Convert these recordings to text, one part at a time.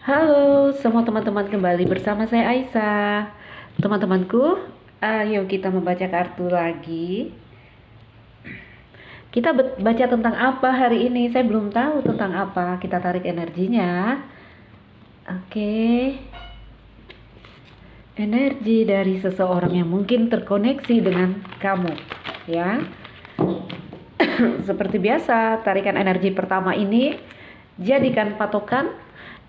Halo semua teman-teman, kembali bersama saya Aisyah. Teman-temanku, ayo kita membaca kartu lagi. Kita baca tentang apa hari ini? Saya belum tahu tentang apa. Kita tarik energinya. Oke. Energi dari seseorang yang mungkin terkoneksi dengan kamu, ya. Seperti biasa, tarikan energi pertama ini jadikan patokan,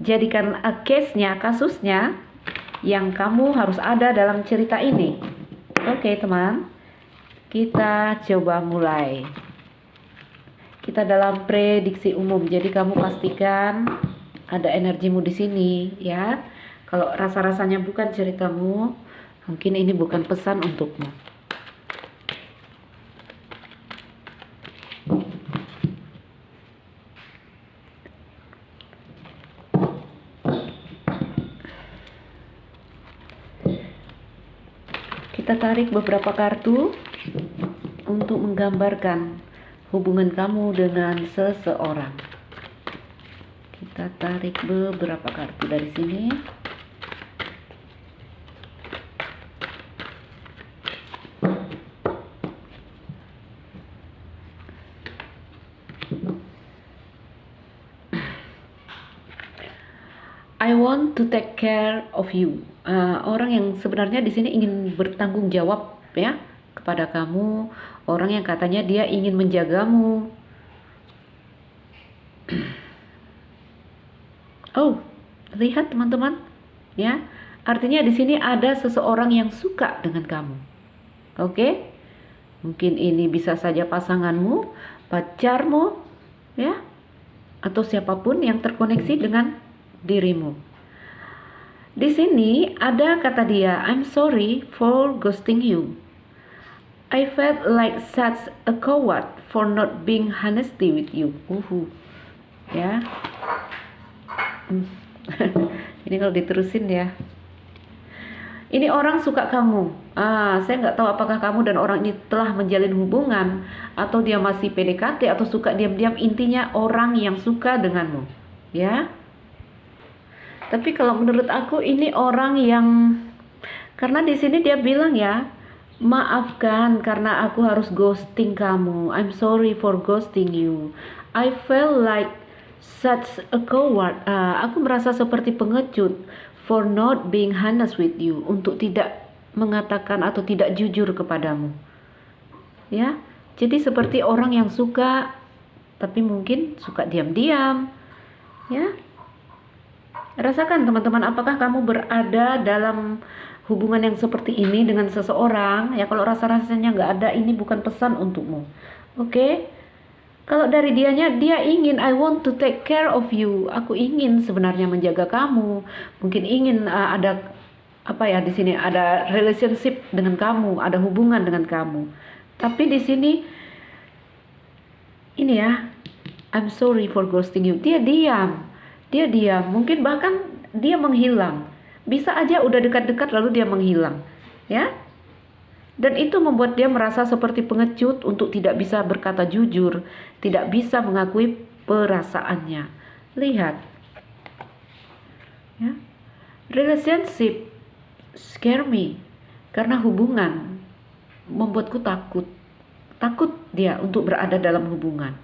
jadikan case-nya, kasusnya yang kamu harus ada dalam cerita ini. Oke, teman. Kita coba mulai. Kita dalam prediksi umum. Jadi kamu pastikan ada energimu di sini, ya. Kalau rasa-rasanya bukan ceritamu, mungkin ini bukan pesan untukmu. Kita tarik beberapa kartu untuk menggambarkan hubungan kamu dengan seseorang. Kita tarik beberapa kartu dari sini. I want to take care of you. Orang yang sebenarnya di sini ingin bertanggung jawab, ya, kepada kamu. Orang yang katanya dia ingin menjagamu. Oh, lihat teman-teman, ya. Artinya di sini ada seseorang yang suka dengan kamu. Oke? Mungkin ini bisa saja pasanganmu, pacarmu, ya, atau siapapun yang terkoneksi dengan dirimu. Di sini ada kata dia, I'm sorry for ghosting you. I felt like such a coward for not being honesty with you. Ya. Ini kalau diterusin ya. Ini orang suka kamu. Saya nggak tahu apakah kamu dan orang ini telah menjalin hubungan, atau dia masih PDKT, atau suka diam-diam. Intinya orang yang suka denganmu, ya. Tapi kalau menurut aku ini orang yang, karena di sini dia bilang ya, maafkan karena aku harus ghosting kamu. I'm sorry for ghosting you. I felt like such a coward. Aku merasa seperti pengecut for not being honest with you, untuk tidak mengatakan atau tidak jujur kepadamu. Ya, jadi seperti orang yang suka, tapi mungkin suka diam-diam. Ya. Rasakan teman-teman, apakah kamu berada dalam hubungan yang seperti ini dengan seseorang? Ya, kalau rasa-rasanya nggak ada, ini bukan pesan untukmu. Oke? Kalau dari dianya, dia ingin, I want to take care of you. Aku ingin sebenarnya menjaga kamu. Mungkin ingin ada apa ya, di sini ada relationship dengan kamu, ada hubungan dengan kamu. Tapi di sini ini ya, I'm sorry for ghosting you. Dia diam. Mungkin bahkan dia menghilang. Bisa aja udah dekat-dekat lalu dia menghilang, ya. Dan itu membuat dia merasa seperti pengecut untuk tidak bisa berkata jujur, tidak bisa mengakui perasaannya. Lihat, ya. Relationship scare me, karena hubungan membuatku takut dia untuk berada dalam hubungan,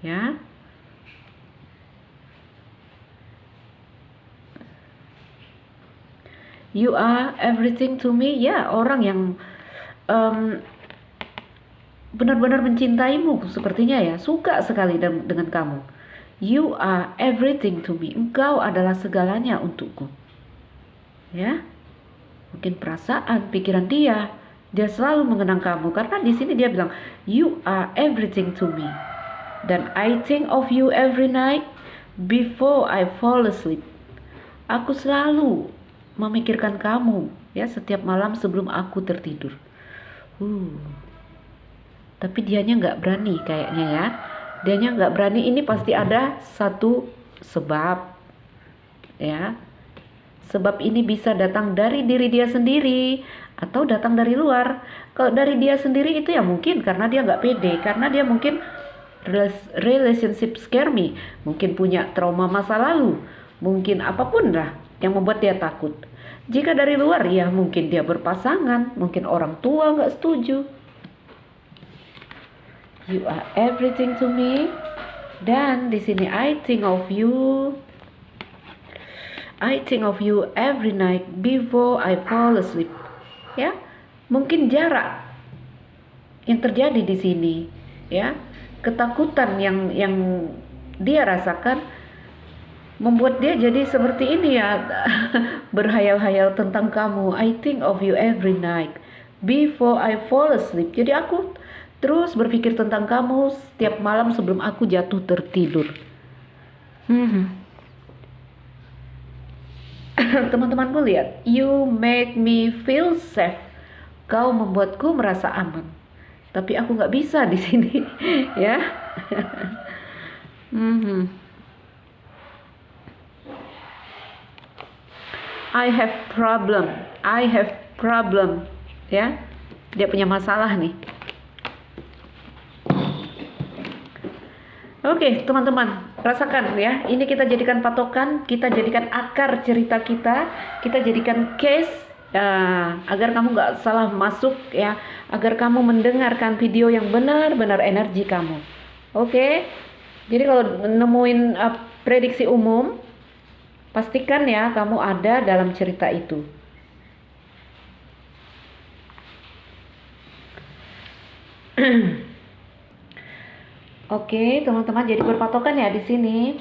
ya. You are everything to me. Ya, orang yang benar-benar mencintaimu sepertinya ya, suka sekali dengan kamu. You are everything to me. Engkau adalah segalanya untukku. Ya, mungkin perasaan, pikiran dia selalu mengenang kamu, karena di sini dia bilang you are everything to me. Dan I think of you every night before I fall asleep. Aku selalu memikirkan kamu, ya, setiap malam sebelum aku tertidur. Tapi dianya nggak berani kayaknya ya. Dianya nggak berani, ini pasti ada satu sebab, ya. Sebab ini bisa datang dari diri dia sendiri atau datang dari luar. Kalau dari dia sendiri itu ya mungkin karena dia nggak pede, karena dia mungkin relationship scare me, mungkin punya trauma masa lalu, mungkin apapun lah yang membuat dia takut. Jika dari luar, ya mungkin dia berpasangan, mungkin orang tua nggak setuju. You are everything to me. Dan di sini I think of you. I think of you every night before I fall asleep. Ya, mungkin jarak yang terjadi di sini, ya, ketakutan yang dia rasakan membuat dia jadi seperti ini ya, berhayal-hayal tentang kamu. I think of you every night before I fall asleep. Jadi aku terus berpikir tentang kamu setiap malam sebelum aku jatuh tertidur. Teman-temanku lihat, you make me feel safe. Kau membuatku merasa aman. Tapi aku nggak bisa di sini, ya. I have problem, ya. Dia punya masalah nih. Oke, teman-teman, rasakan ya. Ini kita jadikan patokan, kita jadikan akar cerita kita jadikan case agar kamu nggak salah masuk ya, agar kamu mendengarkan video yang benar-benar energi kamu. Oke, jadi kalau nemuin prediksi umum, pastikan ya kamu ada dalam cerita itu. Oke, teman-teman, jadi berpatokan ya di sini.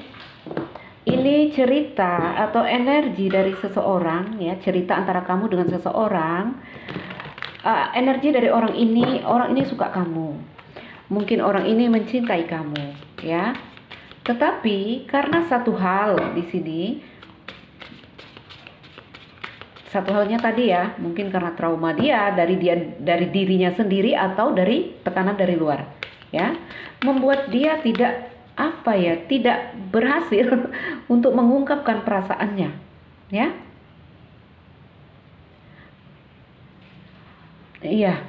Ini cerita atau energi dari seseorang ya, cerita antara kamu dengan seseorang. Energi dari orang ini suka kamu. Mungkin orang ini mencintai kamu, ya. Tetapi karena satu hal di sini, satu halnya tadi ya, mungkin karena trauma dia dari dirinya sendiri atau dari tekanan dari luar, ya, membuat dia tidak berhasil untuk mengungkapkan perasaannya, ya. Iya,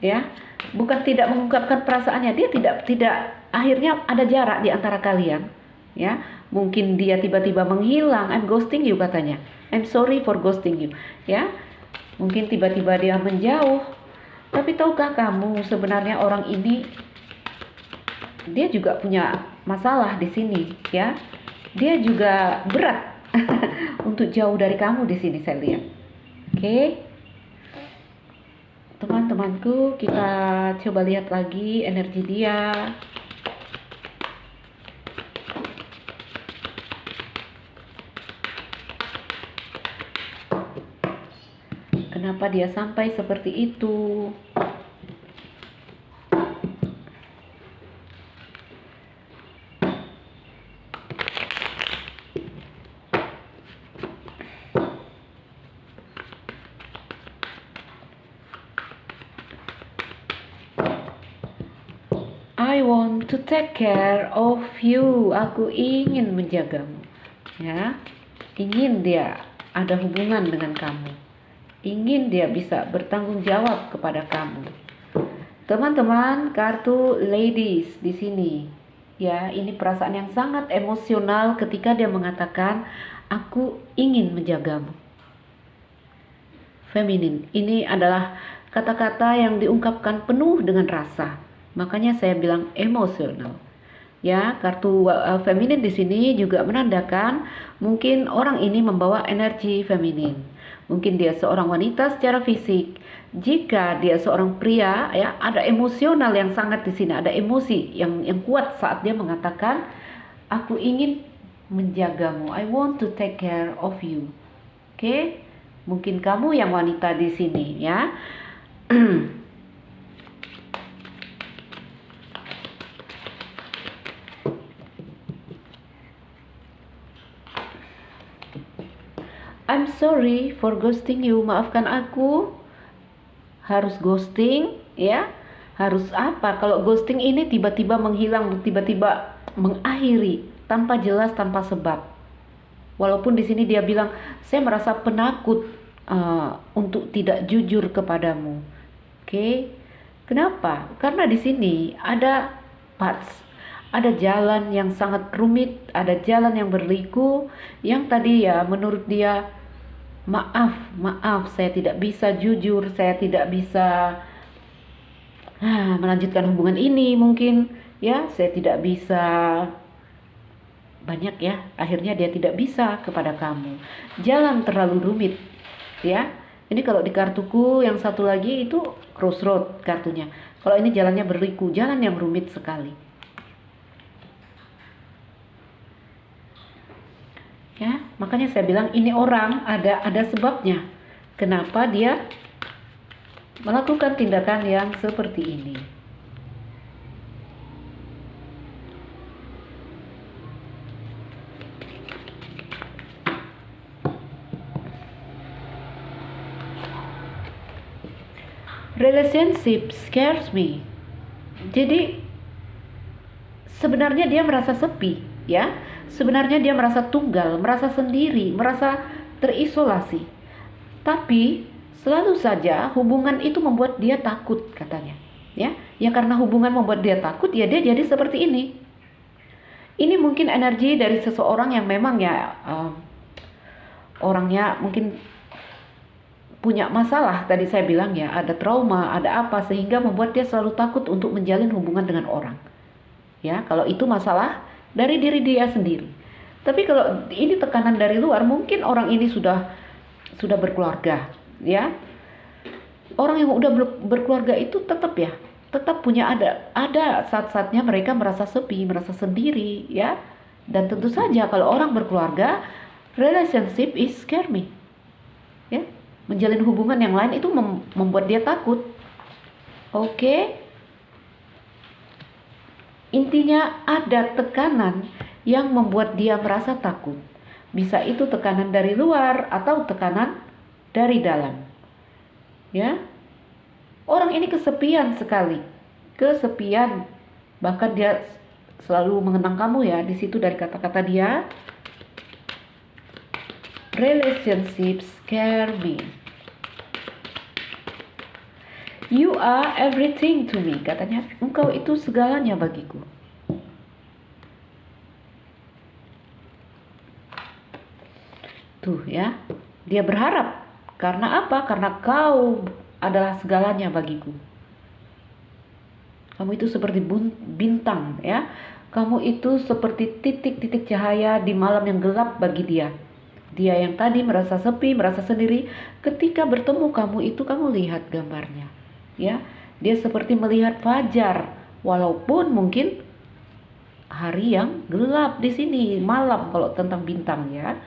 ya. Bukan tidak mengungkapkan perasaannya, dia tidak akhirnya ada jarak di antara kalian, ya. Mungkin dia tiba-tiba menghilang, I'm ghosting you katanya. I'm sorry for ghosting you, ya. Mungkin tiba-tiba dia menjauh. Tapi tahukah kamu sebenarnya orang ini dia juga punya masalah di sini, ya. Dia juga berat untuk jauh dari kamu di sini saya lihat. Oke. Teman-temanku, kita coba lihat lagi energi dia. Kenapa dia sampai seperti itu? I want to take care of you. Aku ingin menjagamu, ya. Ingin dia ada hubungan dengan kamu. Ingin dia bisa bertanggung jawab kepada kamu. Teman-teman, kartu ladies di sini, ya, ini perasaan yang sangat emosional ketika dia mengatakan aku ingin menjagamu. Feminin, ini adalah kata-kata yang diungkapkan penuh dengan rasa. Makanya saya bilang emosional. Ya, kartu feminin di sini juga menandakan mungkin orang ini membawa energi feminin. Mungkin dia seorang wanita secara fisik. Jika dia seorang pria, ya, ada emosional yang sangat di sini, ada emosi yang kuat saat dia mengatakan aku ingin menjagamu. I want to take care of you. Oke? Mungkin kamu yang wanita di sini, ya. I'm sorry for ghosting you. Maafkan aku harus ghosting, ya. Harus apa? Kalau ghosting ini tiba-tiba menghilang, tiba-tiba mengakhiri tanpa jelas, tanpa sebab. Walaupun di sini dia bilang, saya merasa penakut untuk tidak jujur kepadamu. Oke. Kenapa? Karena di sini ada parts, Ada jalan yang sangat rumit, ada jalan yang berliku, yang tadi ya menurut dia, maaf, saya tidak bisa jujur, saya tidak bisa melanjutkan hubungan ini mungkin, ya, saya tidak bisa banyak ya, akhirnya dia tidak bisa kepada kamu. Jalan terlalu rumit, ya. Ini kalau di kartuku yang satu lagi itu crossroad kartunya. Kalau ini jalannya berliku, jalan yang rumit sekali. Ya, makanya saya bilang ini orang ada sebabnya. Kenapa dia melakukan tindakan yang seperti ini? Relationship scares me. Jadi sebenarnya dia merasa sepi, ya. Sebenarnya dia merasa tunggal, merasa sendiri, merasa terisolasi. Tapi selalu saja hubungan itu membuat dia takut katanya. Ya, ya karena hubungan membuat dia takut, ya dia jadi seperti ini. Ini mungkin energi dari seseorang yang memang ya orangnya mungkin punya masalah, tadi saya bilang ya, ada trauma, ada apa, sehingga membuat dia selalu takut untuk menjalin hubungan dengan orang. Ya, kalau itu masalah dari diri dia sendiri. Tapi kalau ini tekanan dari luar, mungkin orang ini sudah berkeluarga, ya. Orang yang udah berkeluarga itu tetap punya ada saat-saatnya mereka merasa sepi, merasa sendiri, ya. Dan tentu saja kalau orang berkeluarga, relationship is scare me. Ya, menjalin hubungan yang lain itu membuat dia takut. Oke. Intinya ada tekanan yang membuat dia merasa takut. Bisa itu tekanan dari luar atau tekanan dari dalam. Ya. Orang ini kesepian sekali. Kesepian. Bahkan dia selalu mengenang kamu ya. Di situ dari kata-kata dia, relationships scare me. You are everything to me, katanya. Engkau itu segalanya bagiku. Tuh ya, dia berharap. Karena apa? Karena kau adalah segalanya bagiku. Kamu itu seperti bintang ya. Kamu itu seperti titik-titik cahaya di malam yang gelap bagi dia. Dia yang tadi merasa sepi, merasa sendiri, ketika bertemu kamu itu kamu lihat gambarnya. Ya, dia seperti melihat fajar, walaupun mungkin hari yang gelap di sini, malam kalau tentang bintang ya.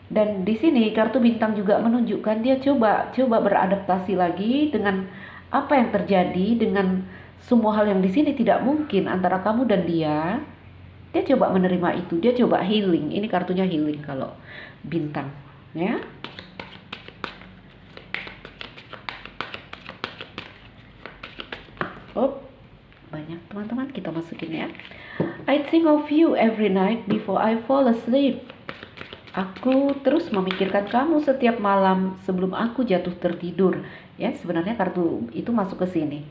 Dan di sini kartu bintang juga menunjukkan dia coba beradaptasi lagi dengan apa yang terjadi, dengan semua hal yang di sini tidak mungkin antara kamu dan dia. Dia coba menerima itu, dia coba healing. Ini kartunya healing kalau bintang, ya. Oh, banyak teman-teman, kita masukin ya. I think of you every night before I fall asleep. Aku terus memikirkan kamu setiap malam sebelum aku jatuh tertidur. Ya, sebenarnya kartu itu masuk ke sini.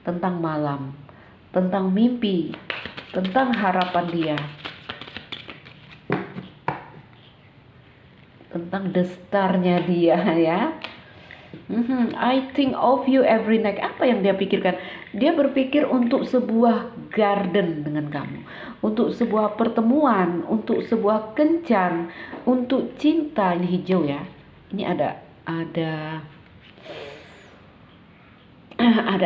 Tentang malam, tentang mimpi, tentang harapan dia, tentang destarnya dia ya. I think of you every night. Apa yang dia pikirkan? Dia berpikir untuk sebuah garden dengan kamu, untuk sebuah pertemuan, untuk sebuah kencan, untuk cinta. Ini hijau ya. Ini ada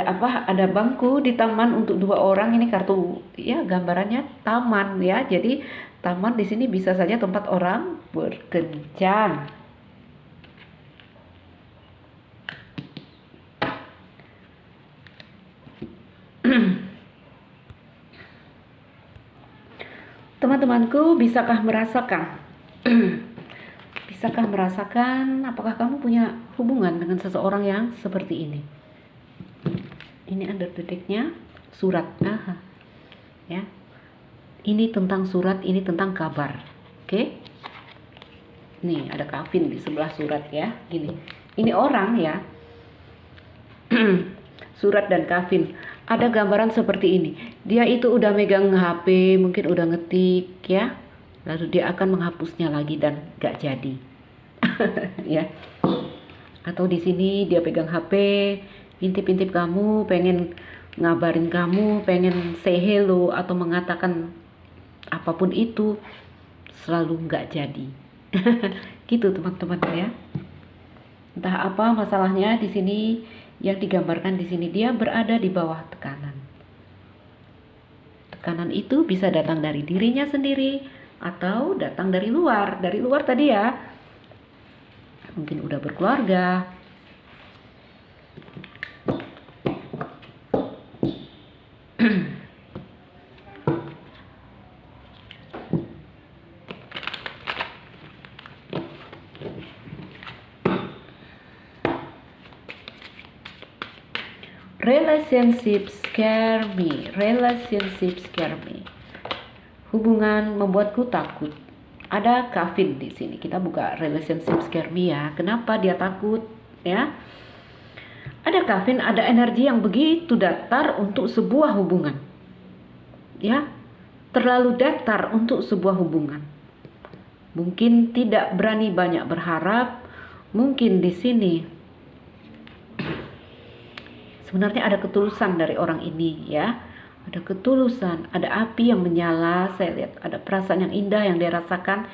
apa? Ada bangku di taman untuk 2 orang. Ini kartu ya, gambarannya taman ya. Jadi taman di sini bisa saja tempat orang berkencan. Teman-temanku, bisakah merasakan? Bisakah merasakan apakah kamu punya hubungan dengan seseorang yang seperti ini? Ini ada detiknya, surat. Ya. Ini tentang surat, ini tentang kabar. Oke? Nih, ada kafin di sebelah surat ya. Gini. Ini orang ya. Surat dan kafin. Ada gambaran seperti ini. Dia itu udah megang HP, mungkin udah ngetik ya, lalu dia akan menghapusnya lagi dan gak jadi. Ya. Atau di sini dia pegang HP, intip-intip kamu, pengen ngabarin kamu, pengen say hello atau mengatakan apapun itu, selalu nggak jadi. Gitu teman-teman ya. Entah apa masalahnya di sini, yang digambarkan di sini dia berada di bawah tekanan. Tekanan itu bisa datang dari dirinya sendiri atau datang dari luar. Dari luar tadi ya, mungkin udah berkeluarga, relationship scare me. Relationship scare me. Hubungan membuatku takut. Ada Kevin di sini. Kita buka relationship scare me ya. Kenapa dia takut? Ya. Ada Kevin, ada energi yang begitu datar untuk sebuah hubungan. Ya. Terlalu datar untuk sebuah hubungan. Mungkin tidak berani banyak berharap. Mungkin di sini sebenarnya ada ketulusan dari orang ini ya. Ada ketulusan, ada api yang menyala, saya lihat ada perasaan yang indah yang dia rasakan,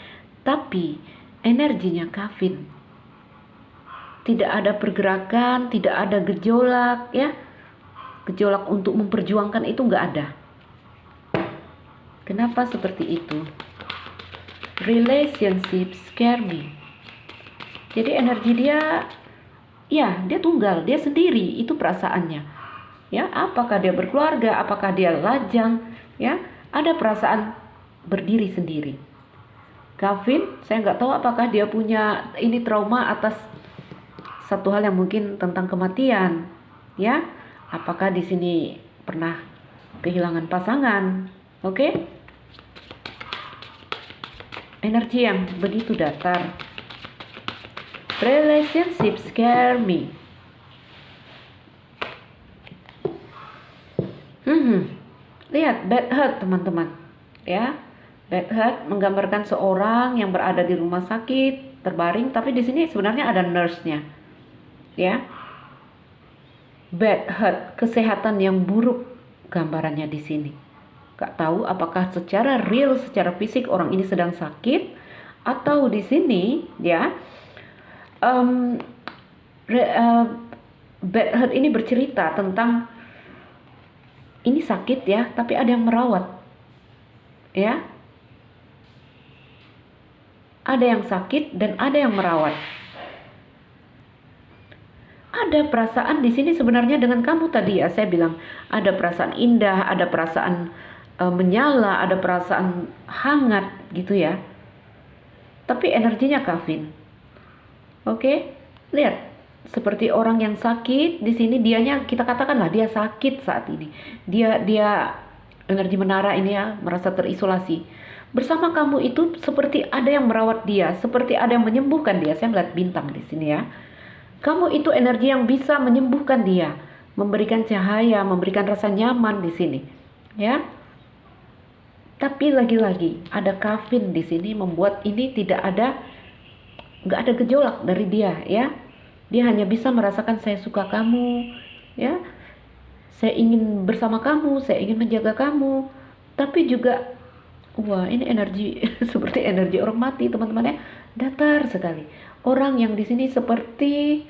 tapi energinya Kevin. Tidak ada pergerakan, tidak ada gejolak ya. Gejolak untuk memperjuangkan itu nggak ada. Kenapa seperti itu? Relationship scare me. Jadi energi dia, ya dia tunggal, dia sendiri, itu perasaannya. Ya, apakah dia berkeluarga, apakah dia lajang, ya, ada perasaan berdiri sendiri. Kevin, saya nggak tahu apakah dia punya ini trauma atas satu hal yang mungkin tentang kematian, ya. Apakah di sini pernah kehilangan pasangan, oke? Energi yang begitu datar. Relationship scare me. Lihat bad heart teman-teman ya. Bad heart menggambarkan seorang yang berada di rumah sakit terbaring, tapi di sini sebenarnya ada nurse-nya ya. Bad heart, kesehatan yang buruk gambarannya di sini. Gak tahu apakah secara real, secara fisik orang ini sedang sakit, atau di sini ya bad heart ini bercerita tentang ini sakit ya, tapi ada yang merawat. Ya. Ada yang sakit dan ada yang merawat. Ada perasaan di sini sebenarnya dengan kamu tadi ya, saya bilang ada perasaan indah, ada perasaan menyala, ada perasaan hangat gitu ya. Tapi energinya Kevin. Oke? Lihat. Seperti orang yang sakit di sini, dianya kita katakanlah dia sakit saat ini. Dia energi menara ini ya, merasa terisolasi. Bersama kamu itu seperti ada yang merawat dia, seperti ada yang menyembuhkan dia. Saya melihat bintang di sini ya. Kamu itu energi yang bisa menyembuhkan dia, memberikan cahaya, memberikan rasa nyaman di sini. Ya. Tapi lagi-lagi ada Kevin di sini membuat ini nggak ada gejolak dari dia ya. Dia hanya bisa merasakan saya suka kamu, ya. Saya ingin bersama kamu, saya ingin menjaga kamu. Tapi juga, wah ini energi seperti energi orang mati teman-teman ya, datar sekali. Orang yang di sini seperti,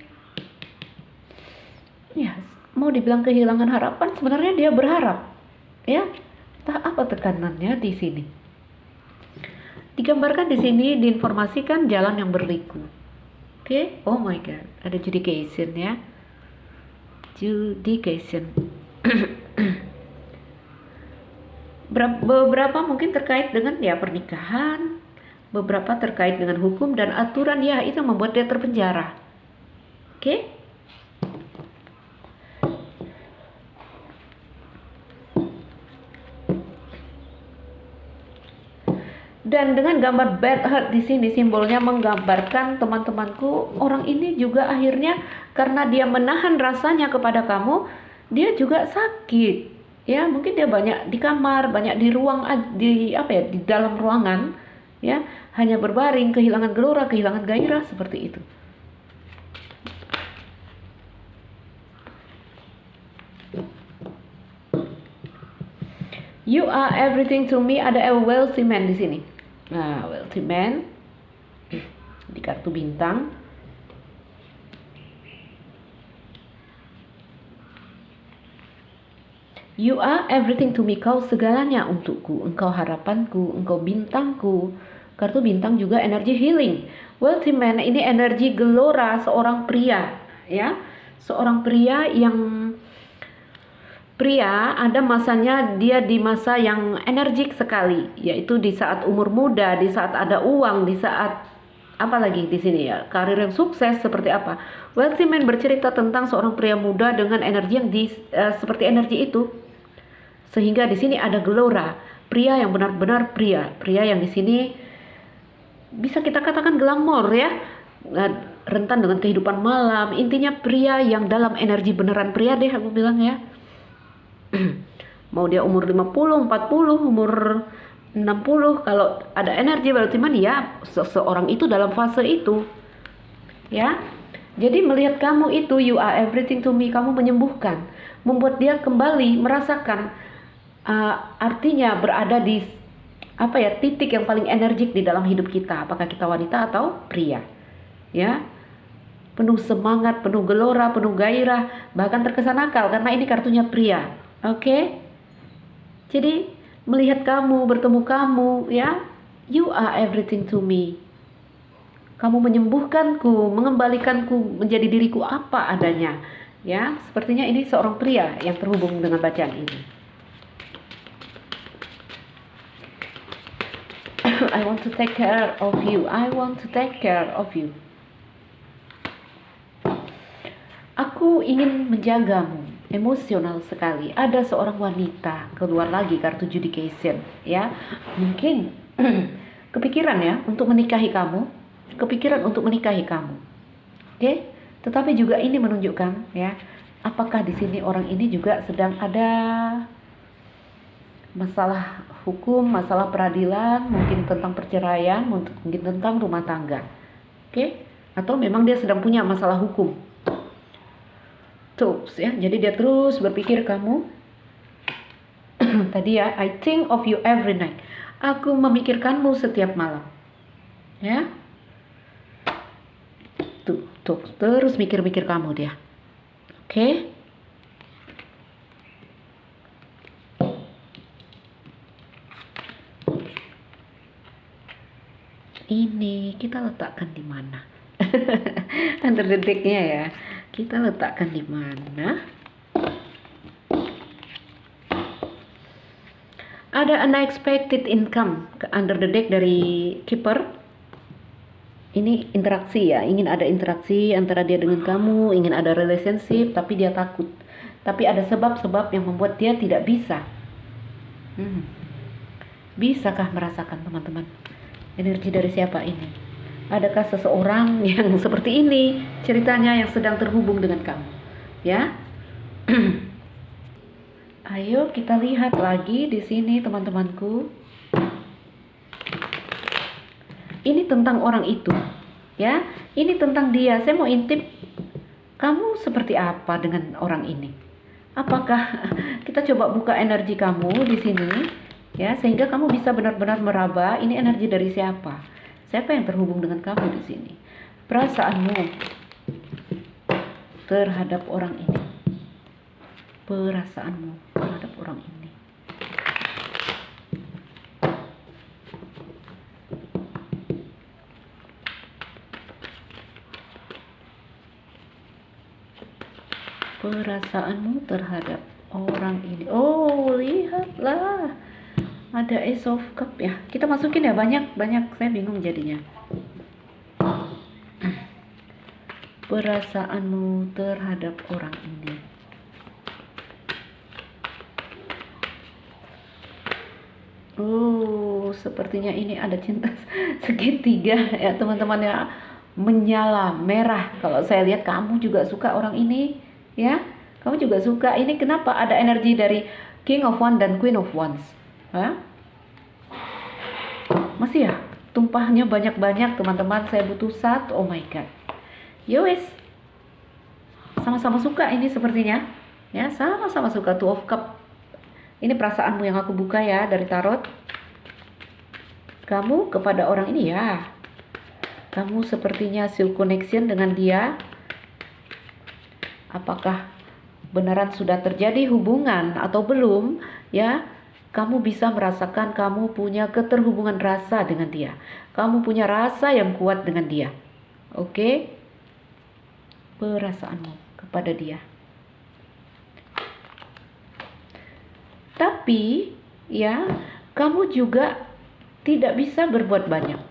ya mau dibilang kehilangan harapan, sebenarnya dia berharap, ya. Entah apa tekanannya di sini. Digambarkan di sini, diinformasikan jalan yang berliku. Oke, oh my god, ada judication ya. Judication. Beberapa mungkin terkait dengan ya pernikahan, beberapa terkait dengan hukum dan aturan ya, itu yang membuat dia terpenjara. Oke? Dan dengan gambar bad heart di sini simbolnya menggambarkan teman-temanku, orang ini juga akhirnya karena dia menahan rasanya kepada kamu, dia juga sakit. Ya, mungkin dia banyak di kamar, banyak di ruang, di apa ya, di dalam ruangan, ya, hanya berbaring, kehilangan gelora, kehilangan gairah seperti itu. You are everything to me, ada a wealthy man di sini. Nah, wealthy man di kartu bintang. You are everything to me, kau segalanya untukku, engkau harapanku, engkau bintangku. Kartu bintang juga energi healing. Wealthy man ini energi gelora seorang pria, ya. Seorang pria ada masanya dia di masa yang energik sekali, yaitu di saat umur muda, di saat ada uang, di saat apalagi di sini ya, karir yang sukses seperti apa. Wealthy man bercerita tentang seorang pria muda dengan energi yang seperti energi itu. Sehingga di sini ada gelora, pria yang benar-benar pria yang di sini bisa kita katakan glamor ya, rentan dengan kehidupan malam. Intinya pria yang dalam energi beneran pria deh aku bilang ya. Mau dia umur 50, 40, umur 60, kalau ada energi berarti ya seseorang itu dalam fase itu. Ya. Jadi melihat kamu itu, you are everything to me, kamu menyembuhkan, membuat dia kembali merasakan artinya berada di titik yang paling energik di dalam hidup kita, apakah kita wanita atau pria, ya, penuh semangat, penuh gelora, penuh gairah, bahkan terkesan nakal karena ini kartunya pria. Oke? Jadi melihat kamu, bertemu kamu, ya, you are everything to me, kamu menyembuhkanku, mengembalikanku menjadi diriku apa adanya, ya. Sepertinya ini seorang pria yang terhubung dengan bacaan ini. I want to take care of you. I want to take care of you. Aku ingin menjagamu. Emosional sekali. Ada seorang wanita, keluar lagi kartu judication, ya. Mungkin kepikiran ya untuk menikahi kamu, Oke? Tetapi juga ini menunjukkan ya, apakah di sini orang ini juga sedang ada masalah hukum, masalah peradilan, mungkin tentang perceraian, mungkin tentang rumah tangga. Oke? Atau memang dia sedang punya masalah hukum. Terus ya, jadi dia terus berpikir kamu. Tadi ya, I think of you every night. Aku memikirkanmu setiap malam. Ya. Tuh, terus mikir-mikir kamu dia. Oke? Ini kita letakkan di mana? Under the deck-nya ya. Kita letakkan di mana? Ada unexpected income under the deck dari keeper. Ini interaksi ya, ingin ada interaksi antara dia dengan kamu, ingin ada relationship, tapi dia takut. Tapi ada sebab-sebab yang membuat dia tidak bisa. Bisakah merasakan teman-teman? Energi dari siapa ini? Adakah seseorang yang seperti ini ceritanya yang sedang terhubung dengan kamu? Ya. Ayo kita lihat lagi di sini teman-temanku. Ini tentang orang itu. Ya, ini tentang dia. Saya mau intip. Kamu seperti apa dengan orang ini? Apakah kita coba buka energi kamu di sini? Ya, sehingga kamu bisa benar-benar meraba ini energi dari siapa? Siapa yang terhubung dengan kamu di sini? Perasaanmu terhadap orang ini. Perasaanmu terhadap orang ini. Perasaanmu terhadap orang ini. Oh, lihatlah. Ada Ace of Cup ya. Kita masukin ya banyak. Saya bingung jadinya. Perasaanmu terhadap orang ini. Oh, sepertinya ini ada cinta segitiga ya teman-teman ya. Menyala merah. Kalau saya lihat kamu juga suka orang ini ya. Kamu juga suka. Ini kenapa ada energi dari King of Wands dan Queen of Wands. Hah? Masih ya? Tumpahnya banyak-banyak teman-teman. Saya butuh satu. Oh my god. Yowes. Sama-sama suka ini sepertinya. Ya, sama-sama suka. Two of Cup. Ini perasaanmu yang aku buka ya dari tarot. Kamu kepada orang ini ya. Kamu sepertinya seal connection dengan dia. Apakah beneran sudah terjadi hubungan atau belum? Ya, kamu bisa merasakan kamu punya keterhubungan rasa dengan dia. Kamu punya rasa yang kuat dengan dia. Oke? Perasaanmu kepada dia. Tapi, ya, kamu juga tidak bisa berbuat banyak.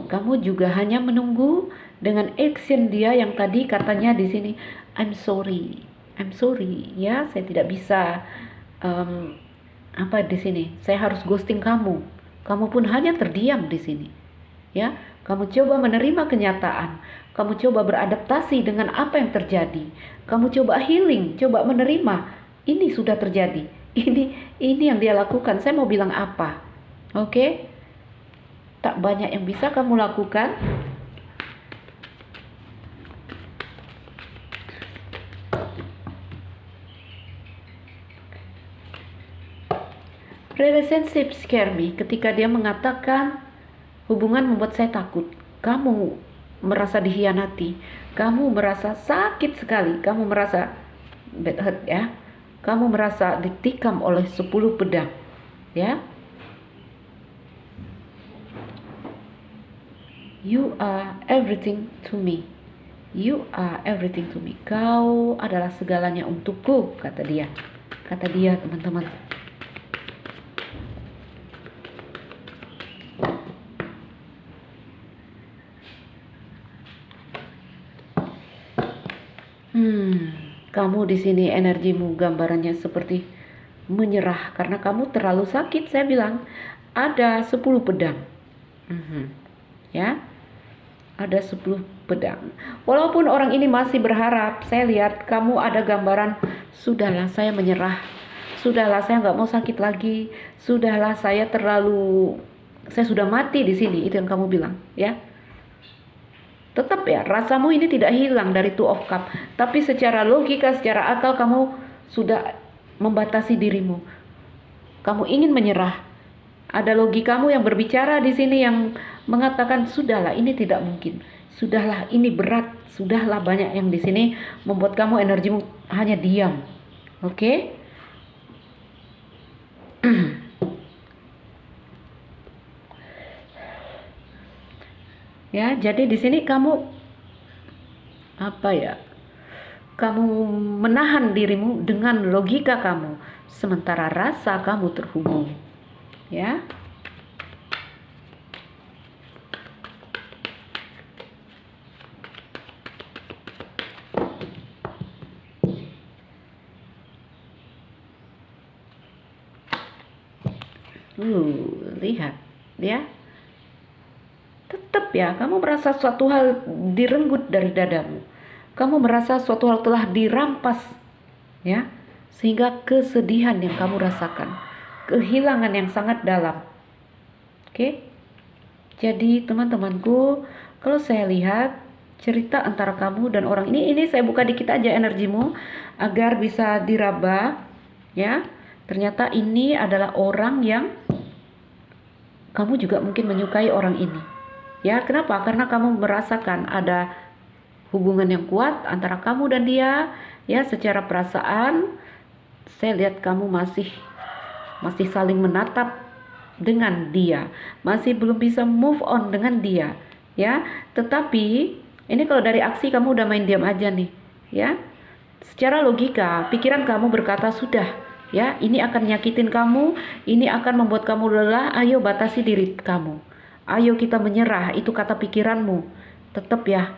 Kamu juga hanya menunggu dengan action dia yang tadi katanya di sini, I'm sorry, ya, saya tidak bisa apa di sini, saya harus ghosting kamu. Kamu pun hanya terdiam di sini, ya. Kamu coba menerima kenyataan, kamu coba beradaptasi dengan apa yang terjadi, kamu coba healing, coba menerima. Ini sudah terjadi, ini yang dia lakukan. Saya mau bilang apa? Oke? Tak banyak yang bisa kamu lakukan. Relationship scare me ketika dia mengatakan hubungan membuat saya takut. Kamu merasa dikhianati, kamu merasa sakit sekali, kamu merasa bad hurt ya. Kamu merasa ditikam oleh 10 pedang, ya. You are everything to me. You are everything to me. Kau adalah segalanya untukku, kata dia. Kata dia, teman-teman. Kamu di sini energimu gambarannya seperti menyerah karena kamu terlalu sakit. Saya bilang ada 10 pedang. Ya. Ada 10 pedang. Walaupun orang ini masih berharap, saya lihat kamu ada gambaran, sudahlah saya menyerah. Sudahlah saya nggak mau sakit lagi. Sudahlah saya sudah mati di sini. Itu yang kamu bilang, ya. Tetap ya, rasamu ini tidak hilang dari Two of Cup. Tapi secara logika, secara akal kamu sudah membatasi dirimu. Kamu ingin menyerah. Ada logikamu yang berbicara di sini yang mengatakan sudahlah ini tidak mungkin. Sudahlah ini berat. Sudahlah banyak yang di sini membuat kamu energimu hanya diam. Oke? Ya, jadi di sini kamu kamu menahan dirimu dengan logika kamu, sementara rasa kamu terhubung, ya. Lihat, ya. Tetap ya, kamu merasa suatu hal direnggut dari dadamu. Kamu merasa suatu hal telah dirampas, ya. Sehingga kesedihan yang kamu rasakan, kehilangan yang sangat dalam. Oke? Jadi teman-temanku, kalau saya lihat cerita antara kamu dan orang ini saya buka dikit aja energimu agar bisa diraba, ya. Ternyata ini adalah orang yang kamu juga mungkin menyukai orang ini. Ya, kenapa? Karena kamu merasakan ada hubungan yang kuat antara kamu dan dia. Ya, secara perasaan saya lihat kamu masih saling menatap dengan dia, masih belum bisa move on dengan dia, ya. Tetapi ini kalau dari aksi kamu udah main diam aja nih, ya. Secara logika, pikiran kamu berkata sudah, ya, ini akan nyakitin kamu, ini akan membuat kamu lelah, ayo batasi diri kamu. Ayo kita menyerah, itu kata pikiranmu. Tetap ya,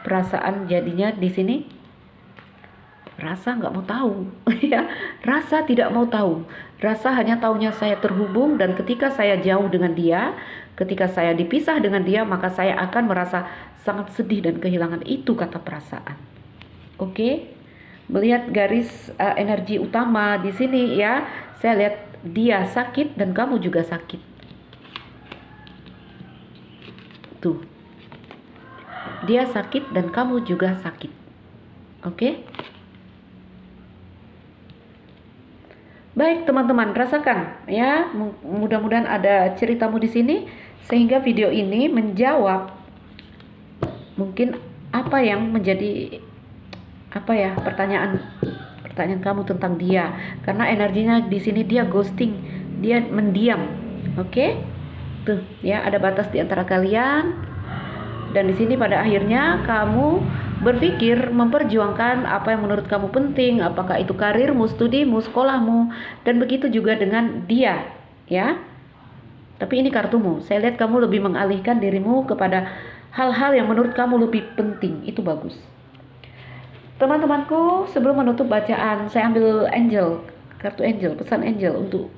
perasaan jadinya di sini rasa nggak mau tahu, ya. Rasa tidak mau tahu. Rasa hanya taunya saya terhubung dan ketika saya jauh dengan dia, ketika saya dipisah dengan dia, maka saya akan merasa sangat sedih dan kehilangan, itu kata perasaan. Oke? melihat garis energi utama di sini ya. Saya lihat dia sakit dan kamu juga sakit. Tuh. Dia sakit dan kamu juga sakit. Oke? Baik teman-teman, rasakan ya. Mudah-mudahan ada ceritamu di sini sehingga video ini menjawab mungkin apa yang menjadi pertanyaan kamu tentang dia. Karena energinya di sini dia ghosting, dia mendiam. Oke? Tuh ya, ada batas di antara kalian. Dan di sini pada akhirnya kamu berpikir memperjuangkan apa yang menurut kamu penting, apakah itu karirmu, studimu, sekolahmu, dan begitu juga dengan dia, ya. Tapi ini kartumu. Saya lihat kamu lebih mengalihkan dirimu kepada hal-hal yang menurut kamu lebih penting. Itu bagus. Teman-temanku, sebelum menutup bacaan, saya ambil angel, kartu angel, pesan angel untuk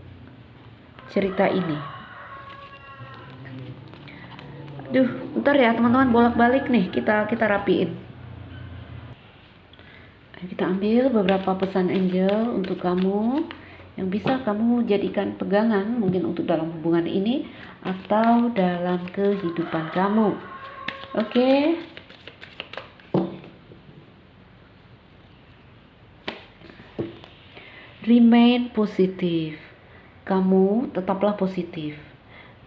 cerita ini. Duh, ntar ya teman-teman, bolak-balik nih kita rapiin. Kita ambil beberapa pesan angel untuk kamu yang bisa kamu jadikan pegangan mungkin untuk dalam hubungan ini atau dalam kehidupan kamu. Oke. Remain positif. Kamu tetaplah positif.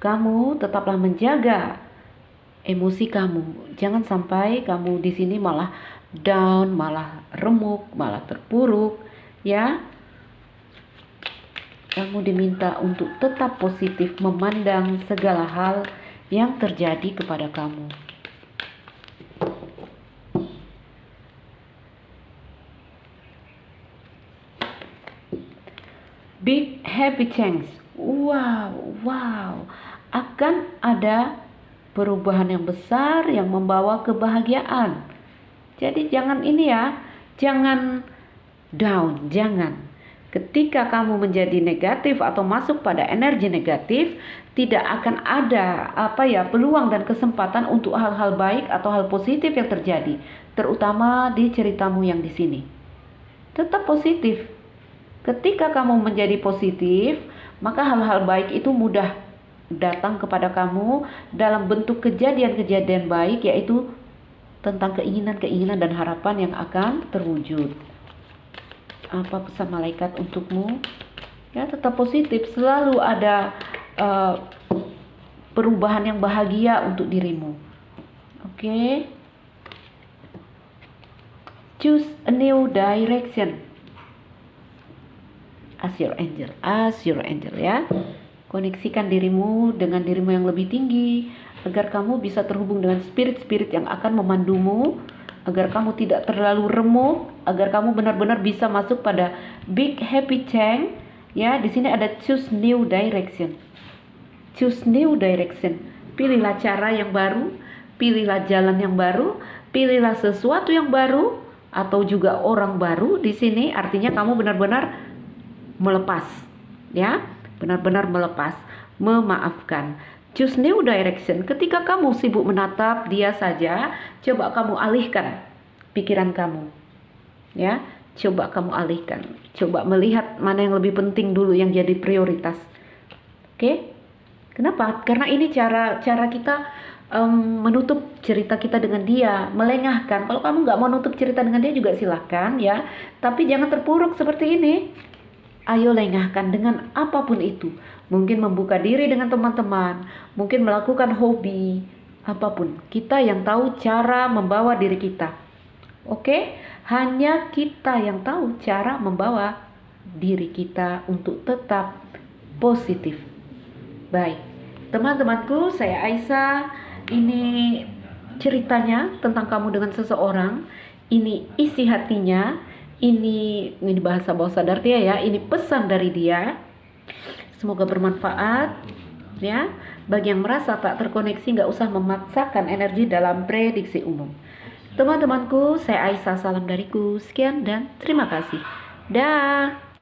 Kamu tetaplah menjaga emosi kamu. Jangan sampai kamu di sini malah down, malah remuk, malah terpuruk, ya. Kamu diminta untuk tetap positif memandang segala hal yang terjadi kepada kamu. Big happy change. Wow. Akan ada perubahan yang besar yang membawa kebahagiaan. Jadi jangan jangan down, jangan. Ketika kamu menjadi negatif atau masuk pada energi negatif, tidak akan ada peluang dan kesempatan untuk hal-hal baik atau hal positif yang terjadi, terutama di ceritamu yang di sini. Tetap positif. Ketika kamu menjadi positif, maka hal-hal baik itu mudah datang kepada kamu dalam bentuk kejadian-kejadian baik, yaitu tentang keinginan-keinginan dan harapan yang akan terwujud. Apa pesan malaikat untukmu? Ya, tetap positif, selalu ada perubahan yang bahagia untuk dirimu. Oke. Choose a new direction. Ask your angel ya. Koneksikan dirimu dengan dirimu yang lebih tinggi agar kamu bisa terhubung dengan spirit-spirit yang akan memandumu, agar kamu tidak terlalu remuk, agar kamu benar-benar bisa masuk pada big happy change. Ya, di sini ada choose new direction. Choose new direction. Pilihlah cara yang baru, pilihlah jalan yang baru, pilihlah sesuatu yang baru atau juga orang baru. Di sini artinya kamu benar-benar melepas, ya. Benar-benar melepas, memaafkan. Choose new direction. Ketika kamu sibuk menatap dia saja, coba kamu alihkan pikiran kamu. Ya, coba kamu alihkan. Coba melihat mana yang lebih penting dulu yang jadi prioritas. Oke? Kenapa? Karena ini cara kita menutup cerita kita dengan dia, melengahkan. Kalau kamu nggak mau nutup cerita dengan dia juga silahkan ya, tapi jangan terpuruk seperti ini. Ayo lengahkan dengan apapun itu. Mungkin membuka diri dengan teman-teman, mungkin melakukan hobi, apapun. Kita yang tahu cara membawa diri kita. Oke? Hanya kita yang tahu cara membawa diri kita untuk tetap positif. Baik. Teman-temanku, saya Aisyah. Ini ceritanya tentang kamu dengan seseorang. Ini isi hatinya. Ini bahasa bawah sadar dia ya. Ini pesan dari dia. Semoga bermanfaat ya. Bagi yang merasa tak terkoneksi, nggak usah memaksakan energi dalam prediksi umum. Teman-temanku, saya Aisyah, salam dariku. Sekian dan terima kasih. Dah.